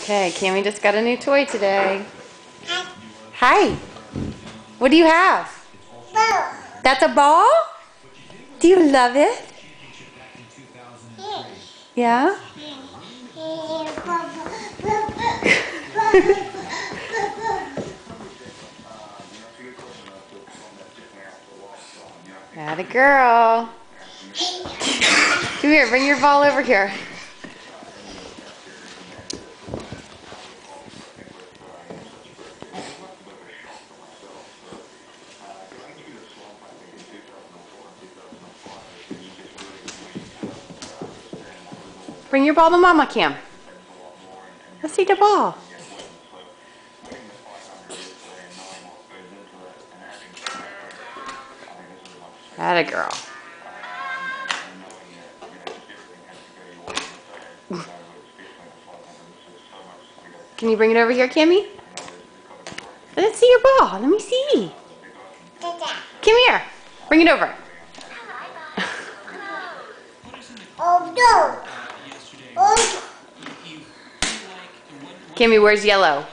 Okay, Cammy just got a new toy today. Hi. What do you have? Ball. That's a ball? Do you love it? Yeah? Atta girl. Come here, bring your ball over here. Bring your ball to Mama, Cam. Let's see the ball. Atta girl. Can you bring it over here, Cammy? Let's see your ball. Let me see. Come here. Bring it over. Oh no. Oh. Cammy, where's yellow?